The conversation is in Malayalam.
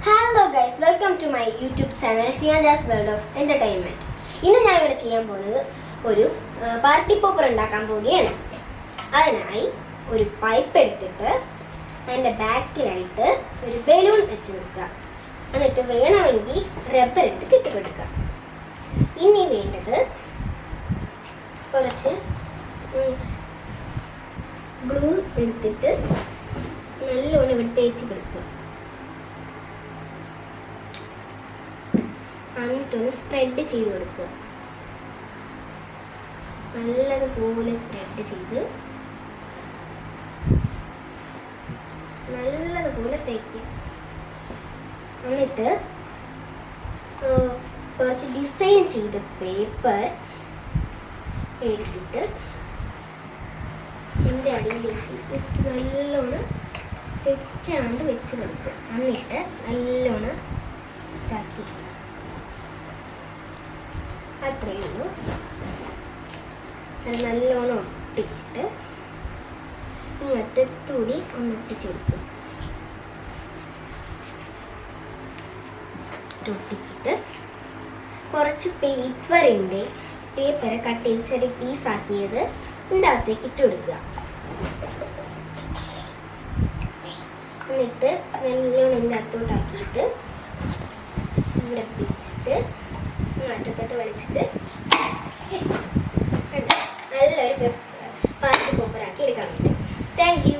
Hello guys, welcome to my YouTube channel സിയാൻഡാസ് വേൾഡ് ഓഫ് എൻ്റർടൈൻമെൻറ്റ്. ഇന്ന് ഞാൻ ഇവിടെ ചെയ്യാൻ പോകുന്നത് ഒരു പാർട്ടി പോപ്പർ ഉണ്ടാക്കാൻ പോവുകയാണ്. അതിനായി ഒരു പൈപ്പ് എടുത്തിട്ട് അതിൻ്റെ ബാക്കിലായിട്ട് ഒരു ബലൂൺ വെച്ച് കൊടുക്കുക. എന്നിട്ട് വേണമെങ്കിൽ റബ്ബർ എടുത്ത് കെട്ടിക്കൊടുക്കുക. ഇനി വേണ്ടത് കുറച്ച് ഗ്ലൂ എടുത്തിട്ട് നല്ലോണം ഇവിടെ തേച്ച് കൊടുക്കുക. എന്നിട്ടൊന്ന് സ്പ്രെഡ് ചെയ്ത് കൊടുക്കുക. നല്ലതുപോലെ സ്പ്രെഡ് ചെയ്ത് നല്ലതുപോലെ തേക്കുക. എന്നിട്ട് കുറച്ച് ഡിസൈൻ ചെയ്ത പേപ്പർ എടുത്തിട്ട് എൻ്റെ അടിയിലേക്ക് നല്ലോണം തെറ്റാണ്ട് വെച്ച് കൊടുക്കുക. എന്നിട്ട് നല്ലോണം ഇതാക്കി അത്രയേ ഉള്ളൂ. അത് നല്ലോണം ഒട്ടിച്ചിട്ട് മറ്റത്തൂടി ഒന്ന് ഒട്ടിച്ച് കൊടുക്കും. ഒട്ടിച്ചിട്ട് കുറച്ച് പേപ്പർ കട്ട് ചെയ്ത് ചെറിയ പീസാക്കിയത് ഇതിൻ്റെ അകത്തേക്ക് ഇട്ട് കൊടുക്കുക. എന്നിട്ട് നല്ലോണം ഇതിൻ്റെ അകത്തോട്ടാക്കിയിട്ട് ഇവിടെ പിടിച്ചിട്ട് മറ്റത്തോട്ട് വലിച്ചിട്ട് നല്ലൊരു പാർട്ടി പോപ്പറാക്കി എടുക്കാൻ പറ്റും. Thank you.